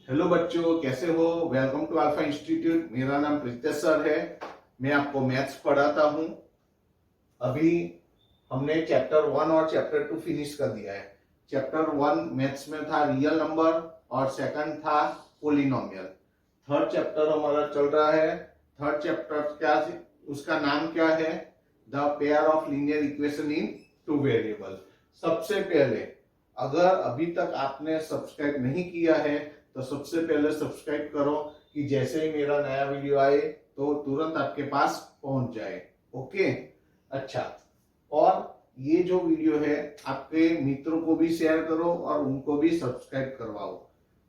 Hello बच्चों, कैसे हो। Welcome to alpha institute. मेरा नाम प्रीतेश सर है। मैं आपको मैथ्स पढ़ाता हूँ। अभी हमने चैप्टर 1 और चैप्टर 2 फिनिश कर दिया है। चैप्टर 1 मैथ्स में था रियल नंबर और सेकंड था पोलिनोमियल। थर्ड चैप्टर हमारा चल रहा है। थर्ड चैप्टर क्या, उसका नाम क्या है? The pair of linear equation in two variable. सबसे पहले, अगर अभी तक आपने सब्सक्राइब नहीं किया है तो सबसे पहले सब्सक्राइब करो कि जैसे ही मेरा नया वीडियो आए तो तुरंत आपके पास पहुंच जाए। ओके, अच्छा। और ये जो वीडियो है आपके मित्रों को भी शेयर करो और उनको भी सब्सक्राइब करवाओ।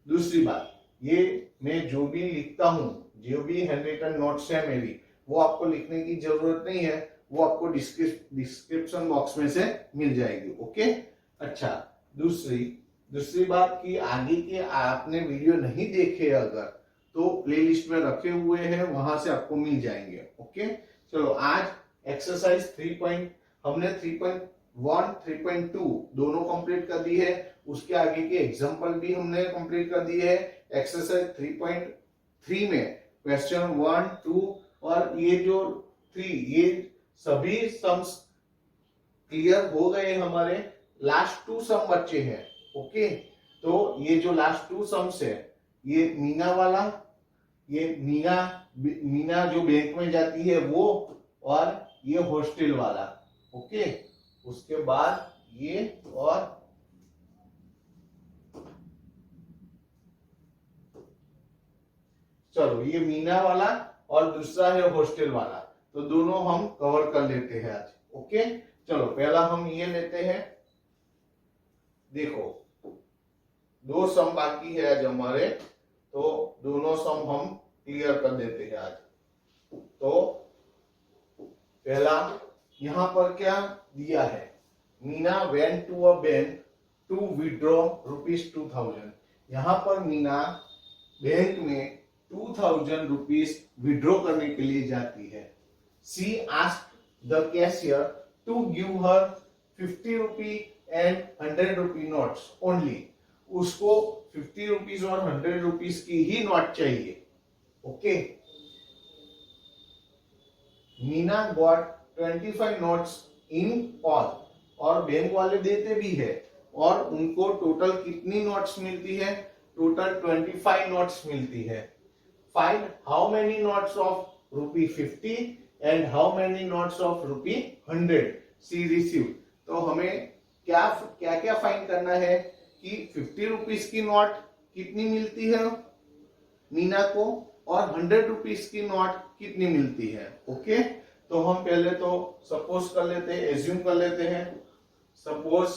दूसरी बात, ये मैं जो भी लिखता हूँ, जो भी हैंड रिटन नोट्स है मेरी, वो आपको लिखने की जरूरत नहीं है, वो आपको डिस्क्रिप्शन बॉक्स में से मिल जाएगी। ओके, अच्छा। दूसरी बात की आगे के आपने वीडियो नहीं देखे अगर, तो प्लेलिस्ट में रखे हुए हैं, वहां से आपको मिल जाएंगे। ओके, चलो आज एक्सरसाइज 3 हमने 3.1 3.2 दोनों कंप्लीट कर दी है। उसके आगे के एग्जांपल भी हमने कंप्लीट कर दिए है। एक्सरसाइज 3.3 में क्वेश्चन 1 2 और ये जो 3, ये सभी सम्स क्लियर हो गए हमारे। लास्ट 2 सम बच्चे हैं। ओके, तो ये जो लास्ट 2 सम्स है, ये मीना वाला, ये मीना जो बैंक में जाती है वो, और ये हॉस्टल वाला। ओके, उसके बाद ये, और चलो ये मीना वाला और दूसरा है हॉस्टल वाला, तो दोनों हम कवर कर लेते हैं आज। ओके, चलो पहला हम ये लेते हैं। देखो, 2 सम बाकी है आज हमारे, तो दोनों सम हम क्लियर कर देते हैं आज। तो पहला यहां पर क्या दिया है? Meena went to a bank to withdraw ₹2000। यहां पर मीना बैंक में 2000 रुपीज विड्रॉ करने के लिए जाती है। She asked the cashier to give her 50 rupee and 100 rupee notes only. उसको 50 रुपीज और 100 रुपीज की ही नोट चाहिए। Okay, Meena got 25 notes in all, और बैंक वाले देते भी है, और उनको टोटल कितनी नोट्स मिलती है? टोटल 25 नोट्स मिलती है। Find how many notes of ₹50 and how many notes of ₹100 she received. तो हमें क्या क्या क्या फाइंड करना है कि 50 रुपीज की नोट कितनी मिलती है मीना को, और 100 रुपीज की नोट कितनी मिलती है। ओके, तो हम पहले तो सपोज कर लेते हैं, एज्यूम कर लेते हैं। सपोज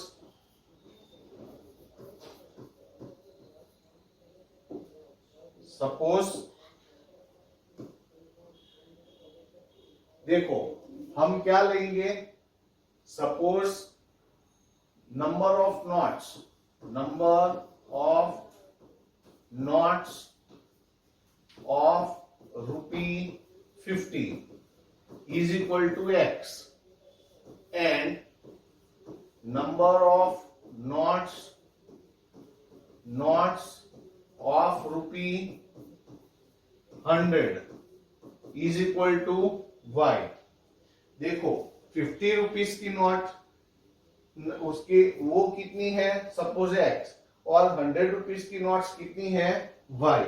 देखो, हम क्या लेंगे? Suppose number of notes of ₹50 is equal to X, and number of notes of ₹100 is equal to Y। देखो, 50 रुपीज की नोट उसकी वो कितनी है? सपोज X, और 100 रुपीज की नोट्स कितनी है? Y।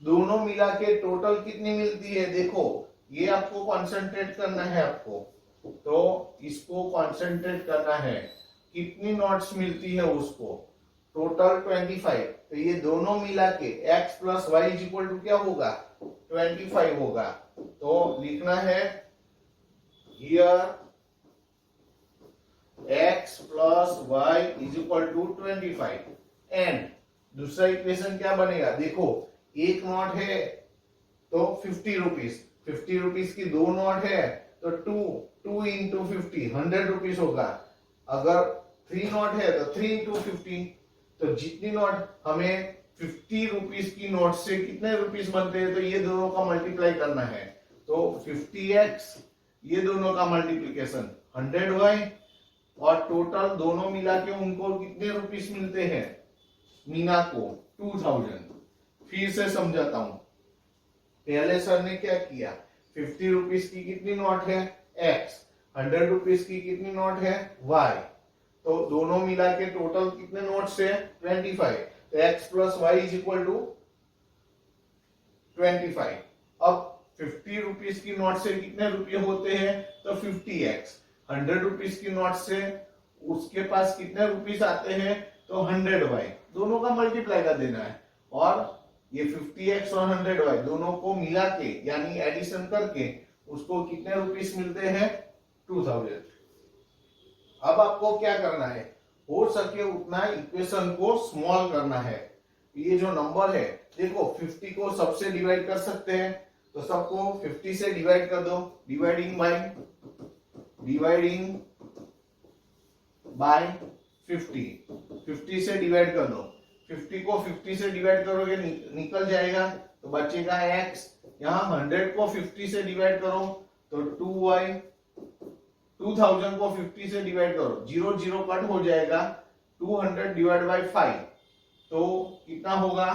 दोनों मिला के टोटल कितनी मिलती है? देखो, ये आपको कॉन्सेंट्रेट करना है आपको, तो इसको कॉन्सेंट्रेट करना है। कितनी नोट्स मिलती है उसको? टोटल 25। तो ये दोनों मिला के x plus y is equal to क्या होगा? 25 होगा। तो लिखना है here x plus y is equal to 25। And दूसरा इक्वेशन क्या बनेगा? देखो, एक नोट है तो 50 रुपीज, 50 रुपीज की 2 नोट है तो 2 इंटू 50 100 रुपीज होगा। अगर 3 नोट है तो 3 इंटू 50। तो जितनी नोट हमें 50 रुपीज की नोट से कितने रुपीज बनते हैं, तो ये दोनों का मल्टीप्लाई करना है। तो 50x, ये दोनों का मल्टीप्लीकेशन 100y, और टोटल दोनों मिला के उनको कितने रुपीस मिलते हैं मीना को? 2000। फिर से समझाता हूं। पहले सर ने क्या किया, 50 रुपीज की कितनी नोट है x, 100 रुपीज की कितनी नोट है y, तो दोनों मिला के टोटल कितने नोट्स है 25, तो x plus y is equal to 25। अब 50 रुपीज की नोट से कितने रुपये होते हैं, तो 50x, 100 रुपीज की नोट से उसके पास कितने रुपीस आते हैं, तो 100y, दोनों का मल्टीप्लाई कर देना है, और ये 50x और 100y दोनों को मिला के यानी एडिशन करके उसको कितने रुपीस मिलते हैं 2000। अब आपको क्या करना है, हो सके उतना इक्वेशन को स्मॉल करना है। ये जो नंबर है देखो 50 को सबसे डिवाइड कर सकते हैं, तो सबको 50 से डिवाइड कर दो, डिवाइडिंग बाय 50 से डिवाइड कर दो, 50 को 50 से डिवाइड करोगे निकल जाएगा तो बचेगा x, यहाँ 100 को 50 से डिवाइड करो तो 2y, 2000 को 50 से डिवाइड करो, 0 0 कट हो जाएगा, 200 डिवाइड बाय 5 तो कितना होगा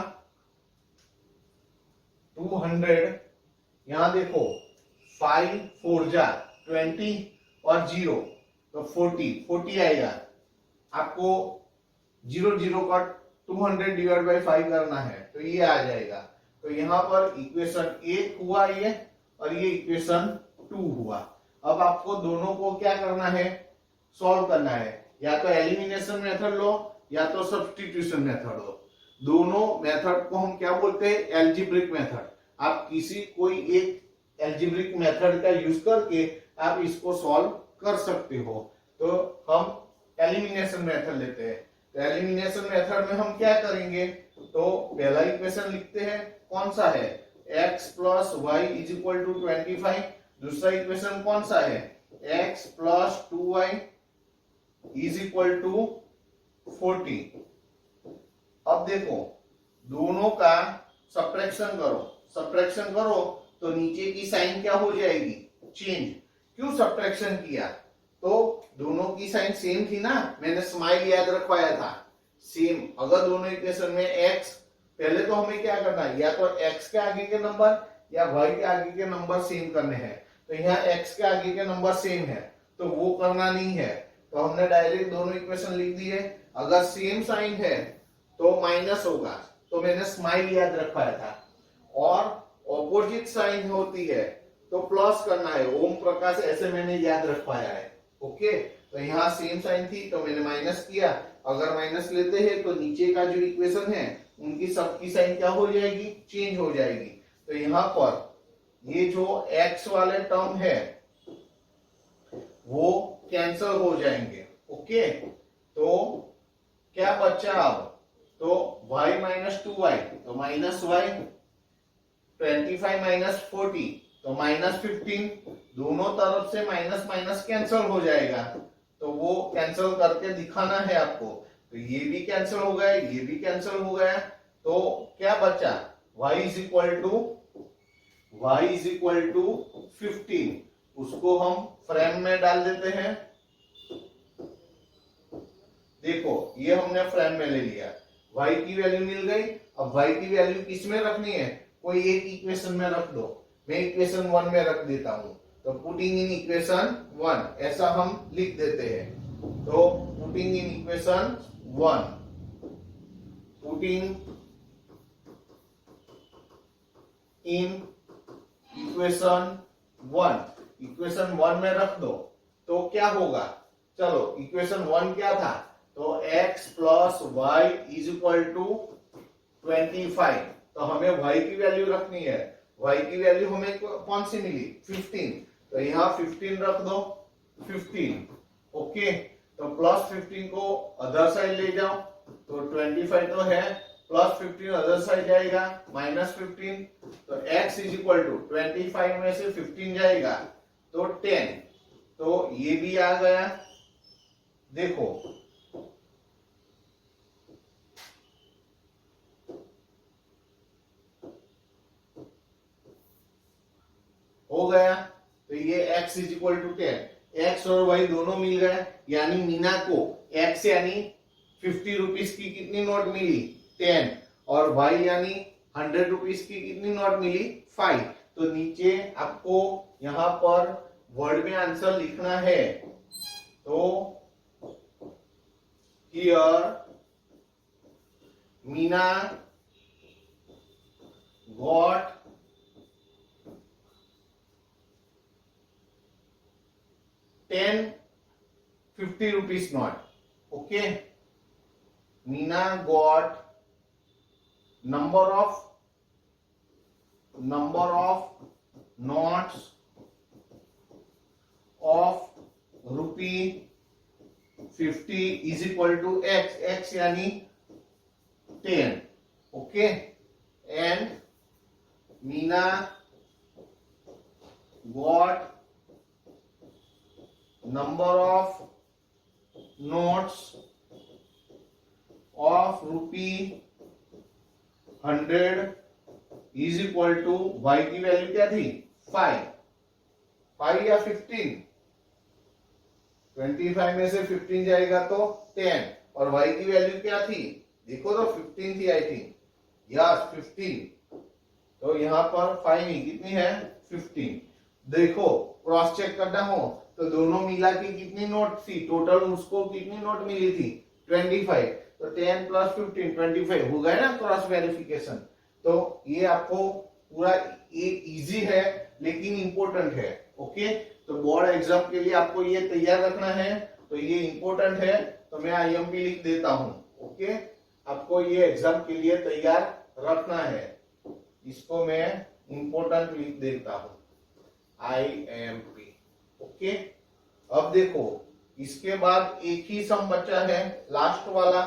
200, यहां देखो 5 4 जा 20 और 0 तो 40 आएगा, आपको 0 0 कट 200 डिवाइड बाय 5 करना है तो ये आ जाएगा। तो यहाँ पर इक्वेशन 1 हुआ ये, और ये इक्वेशन 2 हुआ। अब आपको दोनों को क्या करना है, सॉल्व करना है, या तो एलिमिनेशन मेथड लो या तो सब्स्टिट्यूशन मेथड लो। दोनों मेथड को हम क्या बोलते हैं, एल्जेब्रिक मेथड। आप किसी कोई एक एल्जेब्रिक मेथड का यूज करके आप इसको सॉल्व कर सकते हो। तो हम एलिमिनेशन मेथड लेते हैं, तो एलिमिनेशन मेथड में हम क्या करेंगे, तो पहला इक्वेशन लिखते हैं, कौन सा है x plus y is equal to 25, दूसरा इक्वेशन कौन सा है x plus 2y is equal to 40। अब देखो दोनों का सब्ट्रैक्शन करो तो नीचे की साइन क्या हो जाएगी, चेंज। क्यों सब्ट्रैक्शन किया, तो दोनों की साइन सेम थी ना, मैंने स्माइल याद रखवाया था सेम। अगर दोनों इक्वेशन में x, पहले तो हमें क्या करना है, या तो x के आगे के नंबर या y के आगे के नंबर सेम करने हैं, तो यहाँ x के आगे के नंबर सेम है तो वो करना नहीं है, तो हमने डायरेक्ट दोनों इक्वेशन लिख दिए। अगर सेम साइन है तो माइनस होगा, तो मैंने स्माइल याद रखवाया था, और ऑपोजिट साइन होती है तो प्लस करना है, ओम प्रकाश ऐसे मैंने याद रखवाया है। ओके, तो यहाँ सेम साइन थी तो मैंने माइनस किया, अगर माइनस लेते हैं तो नीचे का जो इक्वेशन है उनकी सबकी साइन क्या हो जाएगी, चेंज हो जाएगी। तो यहाँ पर ये जो x वाले टर्म है वो कैंसल हो जाएंगे। ओके, तो क्या बचा अब, तो y माइनस 2y तो माइनस y, 25 माइनस 40 तो माइनस 15, दोनों तरफ से माइनस माइनस कैंसल हो जाएगा, तो वो कैंसल करके दिखाना है आपको। तो ये भी कैंसल हो गया, ये भी कैंसल हो गया, तो क्या बचा y इज इक्वल टू 15। उसको हम फ्रेम में डाल देते हैं, देखो ये हमने फ्रेम में ले लिया, y की वैल्यू मिल गई। अब y की वैल्यू किस में रखनी है, कोई एक इक्वेशन में रख दो, मैं इक्वेशन 1 में रख देता हूं, तो पुटिंग इन इक्वेशन 1 ऐसा हम लिख देते हैं। तो putting in equation 1, putting in equation 1, equation 1 में रख दो तो क्या होगा, चलो इक्वेशन 1 क्या था, तो x plus y is equal to 25, तो हमें y की वैल्यू रखनी है, y की वैल्यू हमें कौन सी मिली 15, तो यहाँ 15 रख दो 15। ओके, तो प्लस 15 को अदर साइड ले जाओ, तो 25 तो है, प्लस 15 अदर साइड जाएगा माइनस 15, तो x इज इक्वल टू 25 में से 15 जाएगा तो 10, तो ये भी आ गया। देखो हो गया, तो ये x is equal to 10, x और y दोनों मिल गए, यानी मीना को x यानी 50 रुपीस की कितनी नोट मिली 10, और y यानी 100 रुपीज की कितनी नोट मिली? 5। तो नीचे आपको यहां पर वर्ड में आंसर लिखना है। तो here Meena got 10 50 rupees note. Okay, Meena got number of notes of rupee 50 is equal to x, x यानी 10. Okay, and Meena got number of notes of rupee 100 is equal to y की value क्या थी? 5 या 15? 25 में से 15 जाएगा तो 10 और y की वैल्यू क्या थी? देखो तो 15 थी आई थिंक। यस 15। तो यहां पर 5 नहीं, कितनी है? 15। देखो क्रॉस चेक करना हो तो दोनों मिला के कितनी नोट थी? टोटल उसको कितनी नोट मिली थी? 25। तो 10 प्लस 15 25 हो गया ना क्रॉस वेरिफिकेशन। तो ये आपको पूरा ये इजी है लेकिन इंपॉर्टेंट है। ओके, तो बोर्ड एग्जाम के लिए आपको ये तैयार रखना है। तो ये इंपॉर्टेंट है तो मैं आईएमपी लिख देता हूं। ओके, आपको ये एग्जाम के लिए तैयार रखना है, इसको मैं इंपॉर्टेंट लिख देता हूं, IMP। ओके, अब देखो इसके बाद एक ही सम बचा है, लास्ट वाला।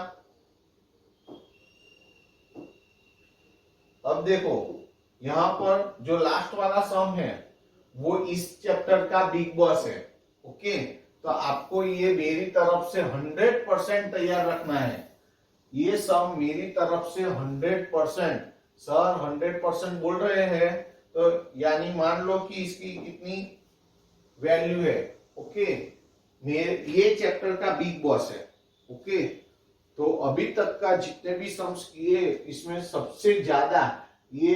अब देखो यहां पर जो लास्ट वाला सम है वो इस चैप्टर का बिग बॉस है। ओके, तो आपको ये मेरी तरफ से 100% तैयार रखना है। ये सम मेरी तरफ से 100%। सर 100% बोल रहे हैं तो यानी मान लो कि इसकी कितनी वैल्यू है। ओके, ये चैप्टर का बिग बॉस है। ओके, तो अभी तक का जितने भी सम्स किए इसमें सबसे ज्यादा ये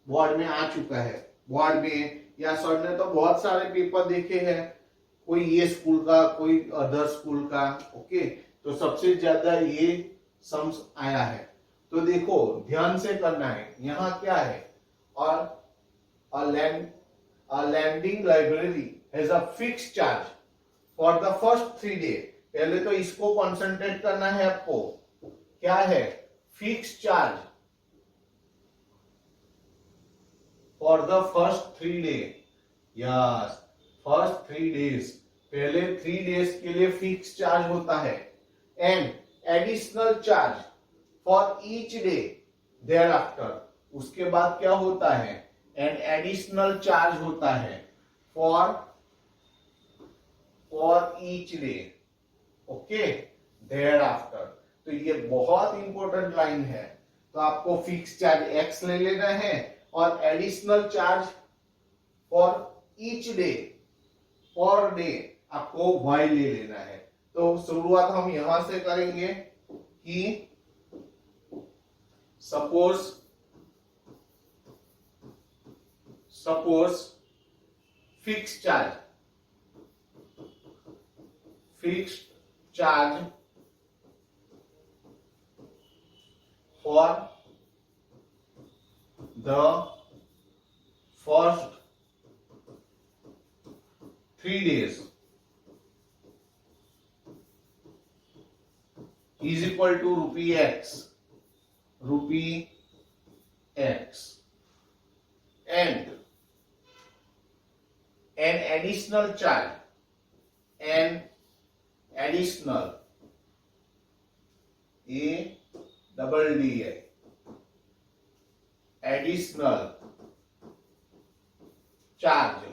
बोर्ड में आ चुका है। बोर्ड में या सर ने तो बहुत सारे पेपर देखे हैं, कोई ये स्कूल का कोई अदर स्कूल का। ओके, तो सबसे ज्यादा ये सम्स आया है। तो देखो ध्यान से करना है। यहाँ क्या है? और a lending library has a fixed charge for the first 3 days। पहले तो इसको कंसंट्रेट करना है आपको। क्या है? Fix charge for the first 3 days। Yes, first 3 days, पहले 3 days के लिए फिक्स चार्ज होता है। And additional charge for each day thereafter. उसके बाद क्या होता है? एंड एडिशनल चार्ज होता है for each day. Okay, thereafter. तो ये बहुत इंपॉर्टेंट लाइन है। तो आपको फिक्स चार्ज एक्स ले लेना है और additional charge for each day, per day आपको वाई ले लेना है। तो शुरुआत हम यहां से करेंगे कि suppose fix charge for the first 3 days is equal to rupee x and an additional charge, an additional ADDI additional charge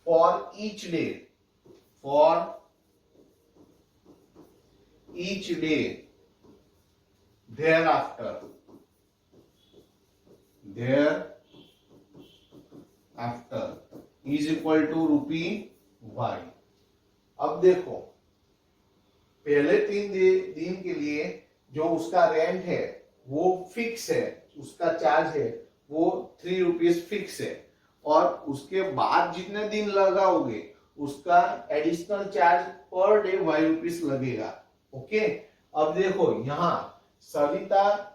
for each day thereafter is equal to rupee y। अब देखो पहले 3 दिन के लिए जो उसका रेंट है वो फिक्स है, उसका चार्ज है वो 3 रुपीज फिक्स है, और उसके बाद जितने दिन लगाओगे उसका additional charge per day 5 rupees लगेगा। ओके, अब देखो यहाँ Savita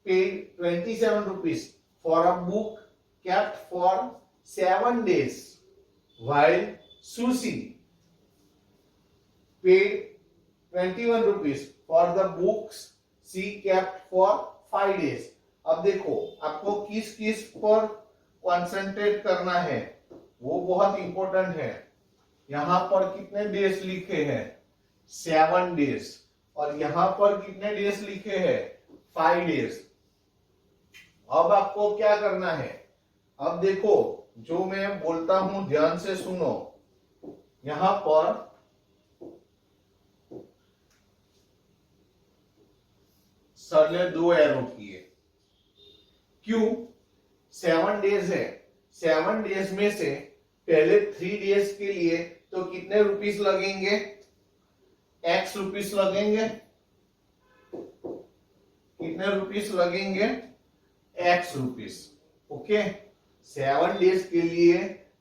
paid 27 rupees for a book kept for 7 days, while Susie paid 21 rupees for the books she kept for 5 days। अब देखो आपको किस किस पर कॉन्सेंट्रेट करना है, वो बहुत इंपॉर्टेंट है। यहां पर कितने डेज लिखे हैं, 7 डेज, और यहां पर कितने डेज लिखे हैं, 5 डेज। अब आपको क्या करना है, अब देखो जो मैं बोलता हूं ध्यान से सुनो। यहां पर सर ने 2 एरो किए, क्यों, 7 डेज है, 7 डेज में से पहले 3 डेज के लिए तो कितने रुपीस लगेंगे, एक्स रुपीस लगेंगे, कितने रुपीस लगेंगे, एक्स रुपीस। ओके, 7 डेज के लिए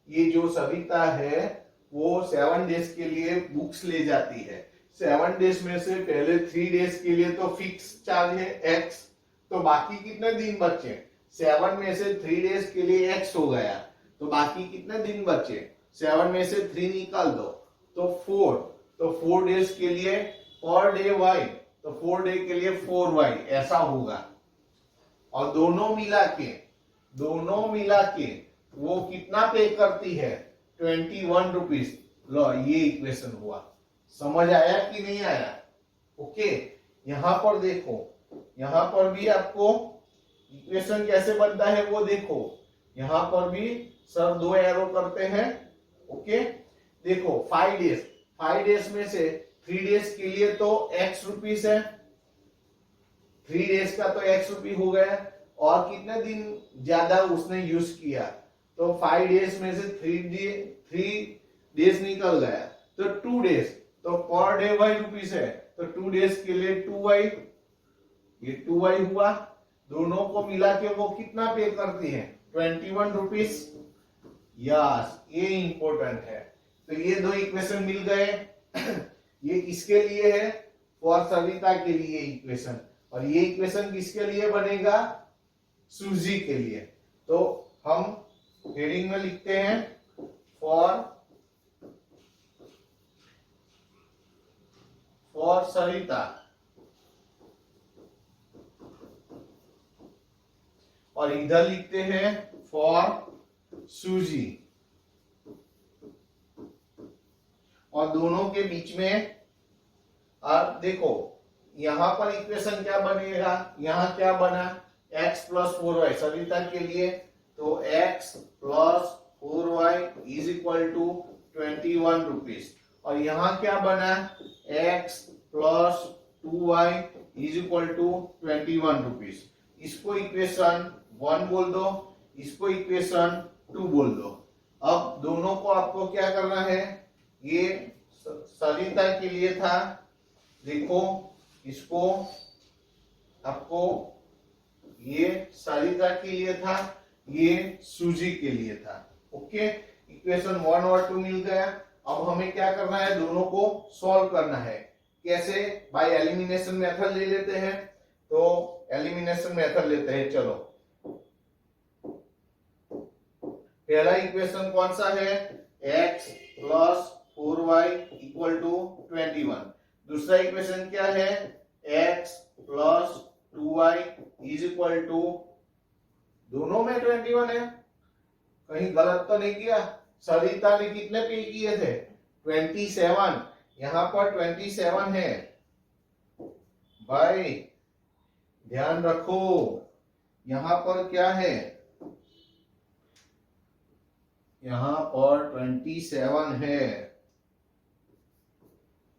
ये जो सविता है वो 7 डेज के लिए बुक्स ले जाती है। 7 डेज में से पहले 3 डेज के लिए तो फिक्स चार्ज है एक्स, तो बाकी कितने दिन बचे, 7 में से 3 डेज के लिए एक्स हो गया, तो बाकी कितने दिन बचे, 7 में से 3 निकाल दो तो 4, तो 4 डेज के लिए पर डे वाई, तो 4 डे के लिए 4y ऐसा होगा। और दोनों मिला के वो कितना पे करती है, 21 रुपीज। लो ये इक्वेशन हुआ, समझ आया कि नहीं आया। ओके, यहां पर देखो, यहां पर भी आपको इक्वेशन कैसे बनता है वो देखो, यहां पर भी सर 2 एरो करते हैं। ओके, देखो 5 डेज में से 3 डेज के लिए तो x रुपीस है, 3 डेज का तो x रुपी हो गया, और कितने दिन ज्यादा उसने यूज किया, तो 5 डेज में से 3 डेज निकल गया, तो 2 डेज, तो पर डे y रुपीस है, तो 2 डेज के लिए 2y, ये 2y हुआ। दोनों को मिला के वो कितना पे करती है, 21 रुपीस। यस, ये इंपॉर्टेंट है। तो ये 2 इक्वेशन मिल गए। ये किसके लिए है, फॉर सविता के लिए इक्वेशन, और ये इक्वेशन किसके लिए बनेगा, सूजी के लिए। तो हम हेडिंग में लिखते हैं फॉर सरिता, और इधर लिखते हैं फॉर सूजी, और दोनों के बीच में अब देखो यहां पर इक्वेशन क्या बनेगा, यहां क्या बना, x प्लस 4y सविता के लिए, तो x plus 4y is equal to 21 rupees, और यहां क्या बना, x plus 2y is equal to 21 rupees. इसको इक्वेशन 1 बोल दो, इसको इक्वेशन 2 बोल दो। अब दोनों को आपको क्या करना है, ये सविता के लिए था, देखो इसको आपको, ये सरिता के लिए था, ये सूजी के लिए था। ओके, इक्वेशन 1 और 2 मिल गया। अब हमें क्या करना है, दोनों को सॉल्व करना है। कैसे, बाय एलिमिनेशन मेथड ले लेते हैं, तो एलिमिनेशन मेथड लेते हैं। चलो, पहला इक्वेशन कौन सा है, x plus 4y equal to 21। दूसरा इक्वेशन क्या है, x plus 2y is equal to, दोनों में 21 है, कहीं गलत तो नहीं किया। सरिता ने कितने पे किए थे, 27, यहां पर 27 है भाई, ध्यान रखो। यहां पर क्या है, यहां पर 27 है,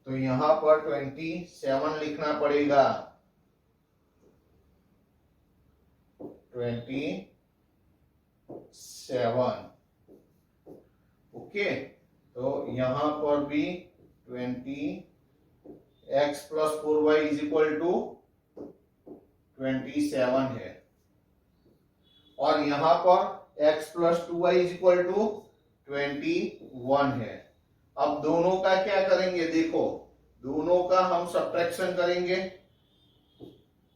तो यहां पर 27 लिखना पड़ेगा, 27। ओके, तो यहां पर भी 20 x plus 4y is equal to 27 है, और यहां पर x plus 2y is equal to 21 है। अब दोनों का क्या करेंगे, देखो दोनों का हम सब्ट्रैक्शन करेंगे,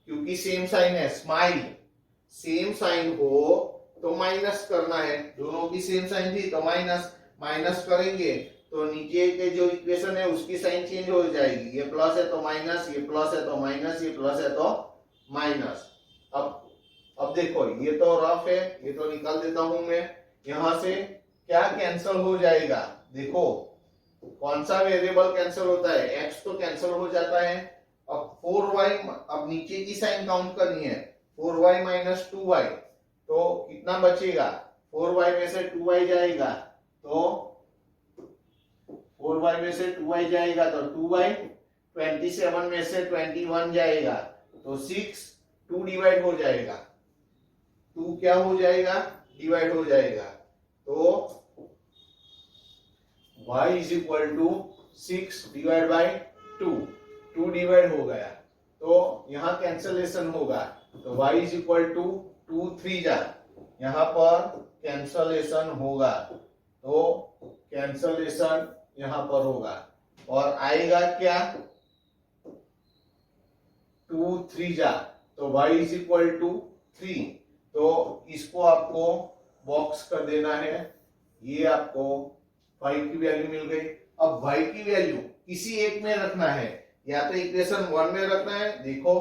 क्योंकि सेम साइन है, स्माइल सेम साइन हो तो माइनस करना है, दोनों की सेम साइन थी तो माइनस, माइनस करेंगे तो नीचे के जो इक्वेशन है उसकी साइन चेंज हो जाएगी, ये प्लस है तो माइनस, ये प्लस है तो माइनस, ये प्लस है तो माइनस। अब देखो ये तो रफ है, ये तो निकाल देता हूं मैं, यहां से क्या कैंसिल हो जाएगा, देखो कौन सा वेरिएबल कैंसिल होता है, x तो कैंसिल हो जाता है। अब 4y, अब नीचे की साइन काउंट करनी है, 4y माइनस 2y, तो कितना बचेगा, 4y में से 2y जाएगा तो 4y में से 2y जाएगा तो 2y, 27 में से 21 जाएगा तो 6, 2 डिवाइड हो जाएगा, 2 क्या हो जाएगा, डिवाइड हो जाएगा, तो y is equal to 6 divide by 2, 2 divide हो गया तो यहां कैंसलेशन होगा, तो y इज इक्वल टू 2 3 जा, यहां पर कैंसलेशन होगा, तो कैंसलेशन यहां पर होगा और आएगा क्या, 2 3 जा, तो y इज इक्वल टू 3, तो इसको आपको बॉक्स कर देना है, ये आपको y की वैल्यू मिल गई। अब y की वैल्यू किसी एक में रखना है, या तो इक्वेशन 1 में रखना है, देखो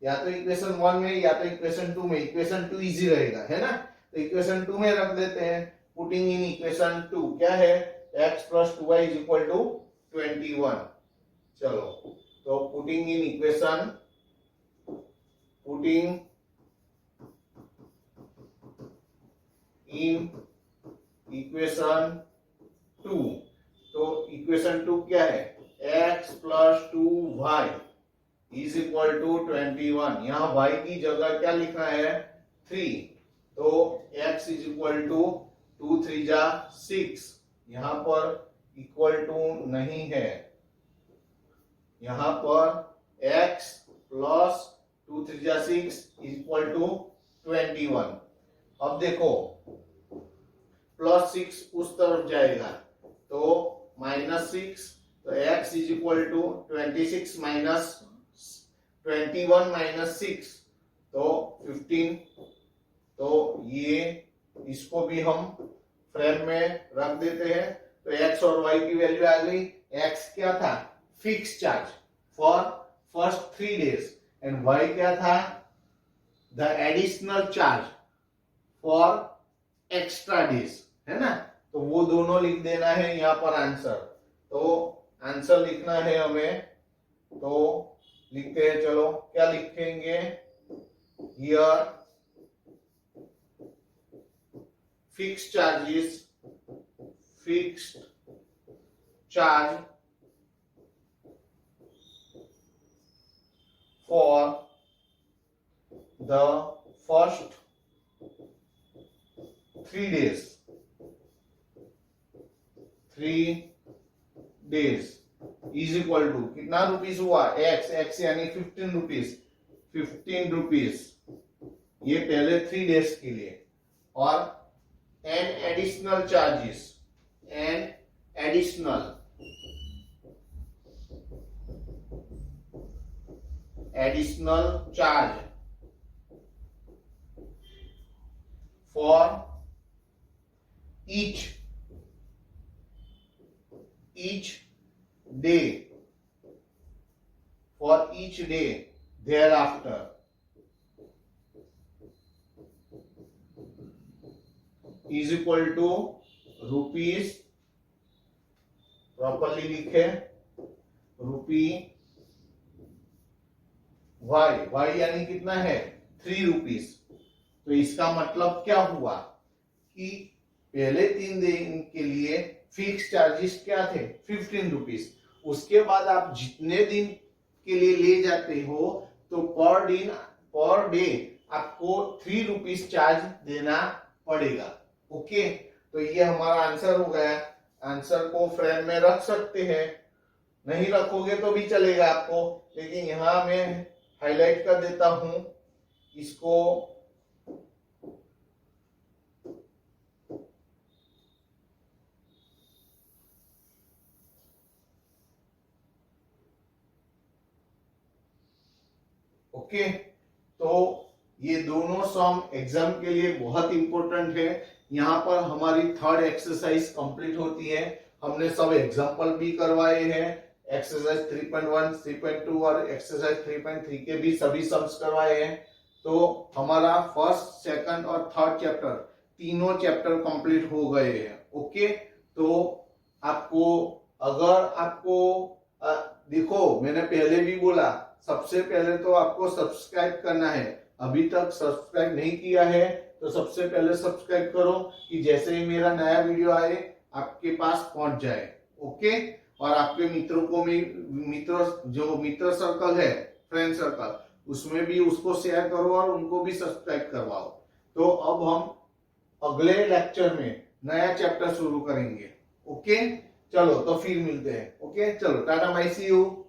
या तो इक्वेशन 1 में या तो इक्वेशन 2 में, इक्वेशन 2 इजी रहेगा है ना, तो इक्वेशन 2 में रख देते हैं, पुटिंग इन इक्वेशन 2 क्या है, x plus 2y is equal to 21, चलो तो putting in equation, putting in equation 2, तो इक्वेशन 2 क्या है, x plus 2y is equal to 21, यहाँ y की जगह क्या लिखना है 3, तो x इज इक्वल टू 2 3 जा 6, यहाँ पर इक्वल टू नहीं है, यहाँ पर x प्लस 2 3 जा 6 इज इक्वल टू 21। अब देखो प्लस 6 उस तरफ जाएगा तो माइनस 6, तो x is equal to 26 minus 21 minus 6 तो 15, तो ये इसको भी हम फ्रेम में रख देते हैं, तो x और y की वैल्यू आ गई, x क्या था, fix charge for first 3 days, and y क्या था, the additional charge for extra days, है ना, तो वो दोनों लिख देना है यहाँ पर आंसर, तो आंसर लिखना है हमें, तो लिखते हैं, चलो क्या लिखेंगे, here fixed charges, fixed charge for the first 3 days, 3 days is equal to कितना रुपीस हुआ, x यानी 15 रुपीस, 15 रुपीस ये पहले 3 डेज के लिए, और an additional charges, an additional charge for each day, for each day thereafter, is equal to rupees, properly लिखे रुपी y यानी कितना है 3 रुपीस, तो इसका मतलब क्या हुआ कि पहले 3 दिन के लिए फिक्स चार्जेस क्या थे 15 रुपीस, उसके बाद आप जितने दिन के लिए ले जाते हो तो पर डे आपको 3 रुपीस चार्ज देना पड़ेगा। ओके, तो ये हमारा आंसर हो गया। आंसर को फ्रेम में रख सकते हैं, नहीं रखोगे तो भी चलेगा आपको, लेकिन यहाँ मैं हाईलाइट कर देता हूं इसको ओके। तो ये दोनों सम एग्जाम के लिए बहुत इंपॉर्टेंट है। यहाँ पर हमारी थर्ड एक्सरसाइज कंप्लीट होती है। हमने सब एग्जांपल भी करवाए हैं, एक्सरसाइज 3.1, 3.2 और एक्सरसाइज 3.3 के भी सभी सम्स करवाए हैं। तो हमारा फर्स्ट, सेकंड और थर्ड चैप्टर, तीनों चैप्टर कंप्लीट हो गए हैं। ओके, तो आपको अगर आपको देखो, मैंने पहले भी बोला, सबसे पहले तो आपको सब्सक्राइब करना है। अभी तक सब्सक्राइब नहीं किया है तो सबसे पहले सब्सक्राइब करो कि जैसे ही मेरा नया वीडियो आए आपके पास पहुंच जाए। ओके, और आपके मित्रों को भी, जो मित्र सर्कल है, फ्रेंड सर्कल, उसमें भी उसको शेयर करो और उनको भी सब्सक्राइब करवाओ। तो अब हम अगले लेक्चर में नया चैप्टर शुरू करेंगे। ओके, चलो तो फिर मिलते हैं। ओके, चलो टाटा बाय, सी यू।